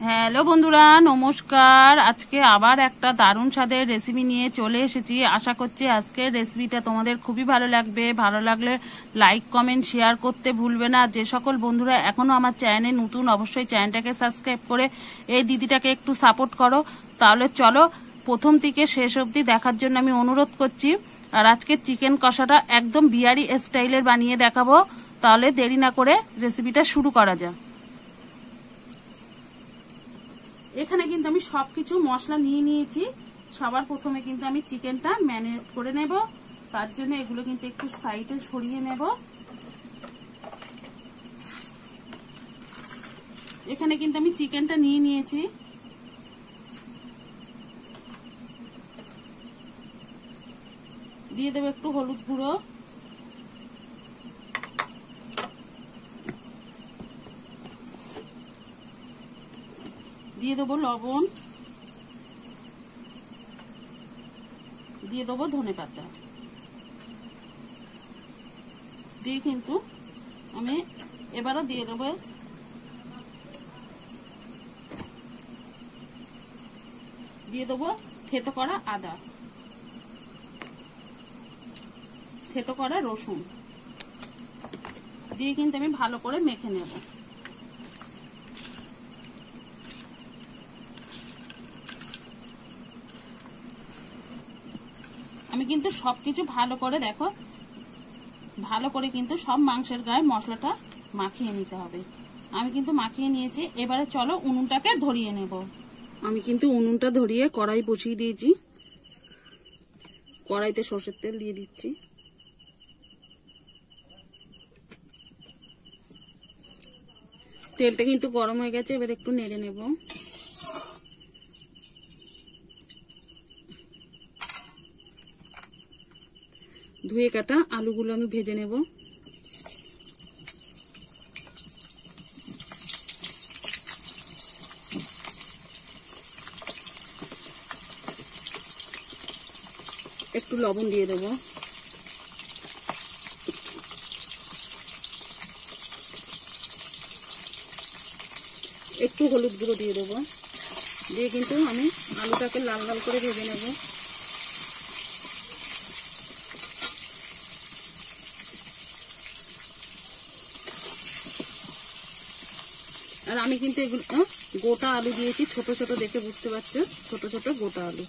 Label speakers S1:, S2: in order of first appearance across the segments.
S1: Hello বন্ধুরা, নমস্কার। আজকে আবার একটা দারুণ স্বাদের রেসিপি নিয়ে চলে এসেছি। আশা করছি আজকের রেসিপিটা তোমাদের খুবই ভালো লাগবে। ভালো লাগলে লাইক কমেন্ট শেয়ার করতে ভুলবে না। যে সকল বন্ধুরা এখনো আমার চ্যানেলে নতুন, অবশ্যই চ্যানেলটাকে সাবস্ক্রাইব করে এই দিদিটাকে একটু সাপোর্ট করো। তাহলে চলো প্রথম থেকে শেষ অবধি দেখার জন্য আমি অনুরোধ করছি। আর আজকে চিকেন কষাটা একদম বিহারি স্টাইলের বানিয়ে দেখাবো। তাহলে দেরি না করে রেসিপিটা শুরু করা যাক। এখানে কিন্তু আমি সবকিছু মশলা নিয়ে নিয়েছি। সবার প্রথমে কিন্তু আমি চিকেনটা ম্যারিনেট করে নেব। তার জন্য এগুলো কিন্তু একটু সাইডে সরিয়ে নেব। এখানে কিন্তু আমি চিকেনটা নিয়ে নিয়েছি। দিয়ে দেবো একটু হলুদ গুঁড়ো, দিয়ে দেবো লবণ, দিয়ে দেবো ধনেপাতা, দিয়ে কিন্তু আমি এবারও দিয়ে দেবো থেতো করা আদা, থেতো করা রসুন দিয়ে কিন্তু আমি ভালো করে মেখে নেব। আমি কিন্তু সবকিছু ভালো করে কিন্তু সব মাংসের গায়ে মশলাটা মাখিয়ে নিতে হবে। আমি কিন্তু মাখিয়ে নিয়েছি। এবারে চলো উনুনটাকে ধরিয়ে নেব। আমি কিন্তু উনুনটা ধরিয়ে কড়াই বসিয়ে দিয়েছি। কড়াইতে সরষের তেল দিয়ে দিচ্ছি। তেলটা কিন্তু গরম হয়ে গেছে। এবার একটু নেড়ে নেব। ধুয়ে কাটা আলুগুলো আমি ভেজে নেব। একটু লবণ দিয়ে দেব, একটু হলুদ গুঁড়ো দিয়ে দেবো। দিয়ে কিন্তু আমি আলুটাকে লাল লাল করে ভেজে নেব। আর আমি কিন্তু এগুলো গোটা আলু দিয়েছি, ছোট ছোট দেখে বুঝতে পারছো, ছোট ছোট গোটা আলু।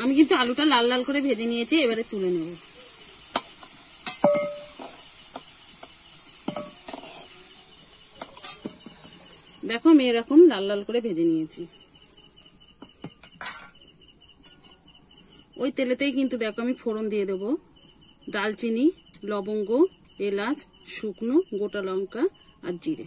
S1: আমি কিন্তু আলুটা লাল লাল করে ভেজে নিয়েছি। এবারে তুলে নেব। দেখো আমি এরকম লাল লাল করে ভেজে নিয়েছি। ওই তেলেতেই কিন্তু দেখো আমি ফোড়ন দিয়ে দেবো। দালচিনি, লবঙ্গ, এলাচ, শুকনো গোটা লঙ্কা আর জিরে।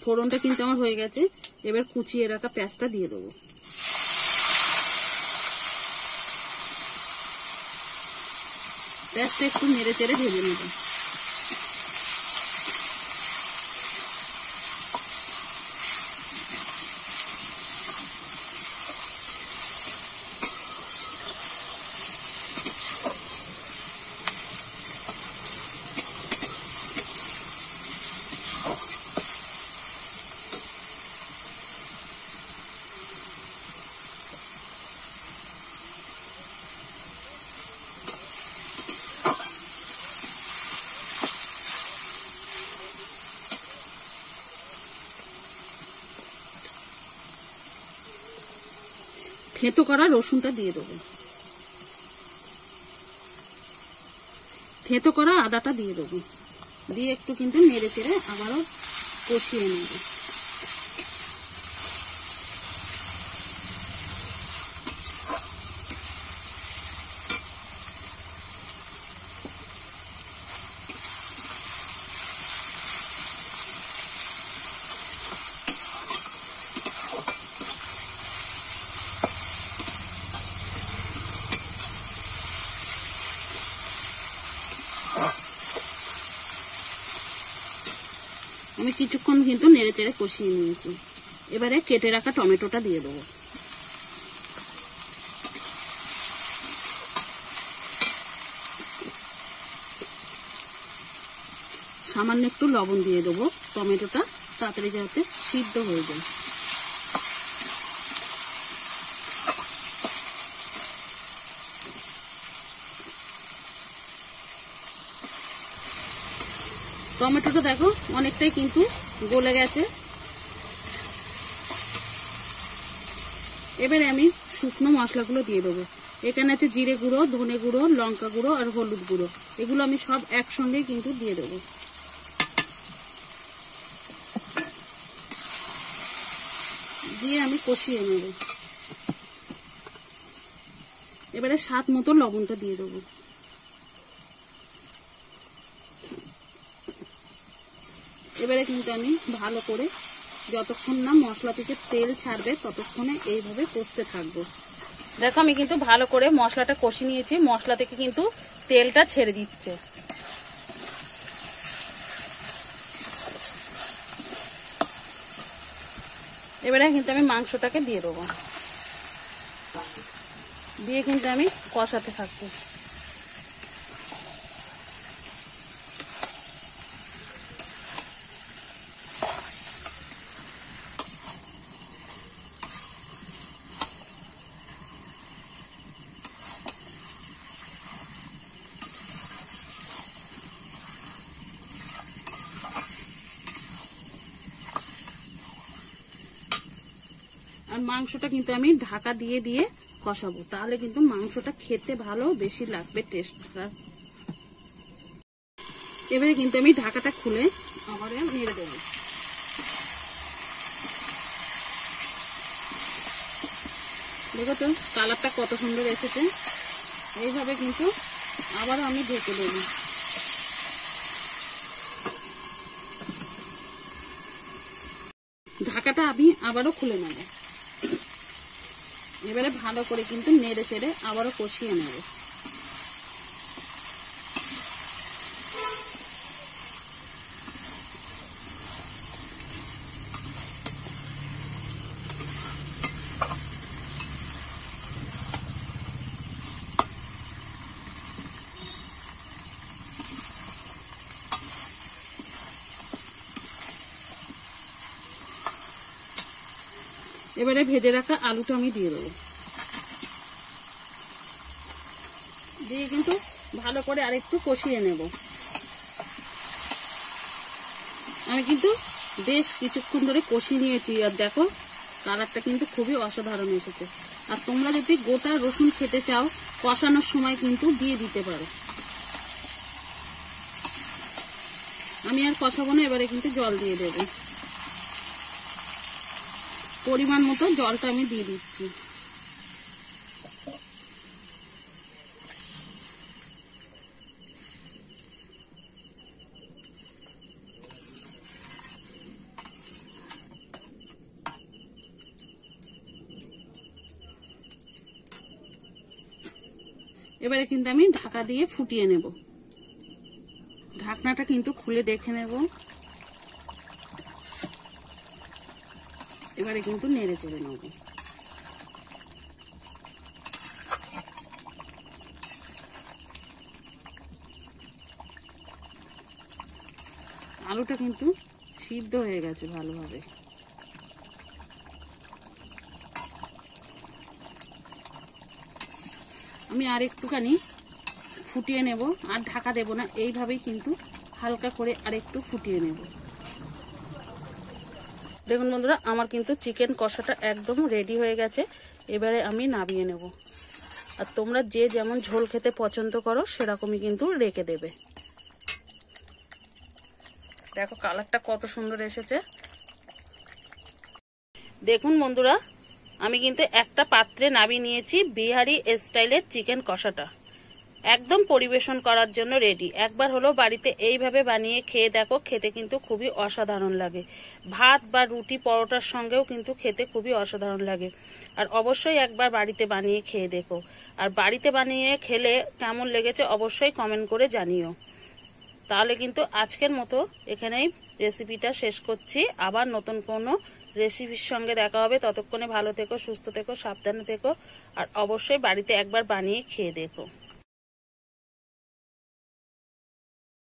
S1: ফোড়নটা কিন্তু আমার হয়ে গেছে। এবার কুচিয়ে রাখা পেঁয়াজটা দিয়ে দেবো। পেঁয়াজটা একটু নেড়ে চেড়ে ভেজে নেব। থেতো করা রসুনটা দিয়ে দেবো। থেতো করা আদাটা দিয়ে দেবো। দিয়ে একটু কিন্তু নেড়ে চেড়ে আবারও কষিয়ে নেব। আমি কিছুক্ষণ কিন্তু নেড়ে চেড়ে কষিয়ে নিয়েছি। এবারে কেটে রাখা টমেটোটা দিয়ে দেবো। সামান্য একটু লবণ দিয়ে দেবো, টমেটোটা তাড়াতাড়ি যাতে সিদ্ধ হয়ে যায়। টমেটোটা দেখো অনেকটাই কিন্তু গলে গেছে। এবারে আমি শুকনো মশলাগুলো দিয়ে দেবো। এখানে আছে জিরে গুঁড়ো, ধনে গুঁড়ো, লঙ্কা গুঁড়ো আর হলুদ গুঁড়ো। এগুলো আমি সব একসঙ্গে কিন্তু দিয়ে দেবো। দিয়ে আমি কষিয়ে নেব। এবারে স্বাদ মতো লবণটা দিয়ে দেবো। এবারে কিন্তু আমি ভালো করে যতক্ষণ না মশলা থেকে তেল ছাড়বে ততক্ষণে এইভাবে কষতে থাকবো। দেখো আমি কিন্তু ভালো করে মশলাটা কষিয়ে নিয়েছি, মশলা থেকে কিন্তু তেলটা ছেড়ে দিচ্ছে। এবারে কিন্তু আমি মাংসটাকে দিয়ে দেবো, দিয়ে কিন্তু আমি কষাতে থাকবো। আর মাংসটা কিন্তু আমি ঢাকা দিয়ে দিয়ে কষাবো, তাহলে কিন্তু মাংসটা খেতে ভালো বেশি লাগবে, টেস্ট। এবারে কিন্তু আমি ঢাকাটা খুলে আবার নেড়ে দেবো। দেখো তো কালারটা কত সুন্দর এসেছে। এইভাবে কিন্তু আবারও আমি ঢেকে দেবো। ঢাকাটা আমি আবারও খুলে নেব। এবারে ভালো করে কিন্তু নেড়ে চেড়ে আবারও কষিয়ে নেব। এবারে ভেজে রাখা আলুটা আমি দিয়ে দেবো, দিয়ে কিন্তু ভালো করে আরেকটু কষিয়ে নেব। আমি কিন্তু বেশ কিছুক্ষণ ধরে কষিয়ে নিয়েছি, আর দেখো কালারটা কিন্তু খুবই অসাধারণ এসেছে। আর তোমরা যদি গোটা রসুন খেতে চাও কষানোর সময় কিন্তু দিয়ে দিতে পারো। আমি আর কষাবো না, এবারে কিন্তু জল দিয়ে দেবো। পরিমাণ মতো জলটা আমি দিয়ে দিচ্ছি। এবারে কিন্তু আমি ঢাকা দিয়ে ফুটিয়ে নেব। ঢাকনাটা কিন্তু খুলে দেখে নেব। এবারে কিন্তু নেড়ে চেড়ে নেব। আলুটা কিন্তু সিদ্ধ হয়ে গেছে ভালোভাবে। আমি আর একটুখানি ফুটিয়ে নেব, আর ঢাকা দেব না, এইভাবেই কিন্তু হালকা করে আর একটু ফুটিয়ে নেব। দেখুন বন্ধুরা, আমার কিন্তু চিকেন কষাটা একদম রেডি হয়ে গেছে। এবারে আমি নামিয়ে নেব। আর তোমরা যে যেমন ঝোল খেতে পছন্দ করো সেরকমই কিন্তু রেখে দেবে। দেখো কালারটা কত সুন্দর এসেছে। দেখুন বন্ধুরা, আমি কিন্তু একটা পাত্রে নামিয়ে নিয়েছি বিহারি স্টাইলের চিকেন কষাটা। একদম পরিবেশন করার জন্য রেডি। একবার হলো বাড়িতে এইভাবে বানিয়ে খেয়ে দেখো, খেতে কিন্তু খুবই অসাধারণ লাগে। ভাত বা রুটি পরোটার সঙ্গেও কিন্তু খেতে খুবই অসাধারণ লাগে। আর অবশ্যই একবার বাড়িতে বানিয়ে খেয়ে দেখো। আর বাড়িতে বানিয়ে খেলে কেমন লেগেছে অবশ্যই কমেন্ট করে জানিও। তাহলে কিন্তু আজকের মতো এখানেই রেসিপিটা শেষ করছি। আবার নতুন কোনো রেসিপির সঙ্গে দেখা হবে। ততক্ষণে ভালো থেকো, সুস্থ থেকো, সাবধানে থেকো। আর অবশ্যই বাড়িতে একবার বানিয়ে খেয়ে দেখো।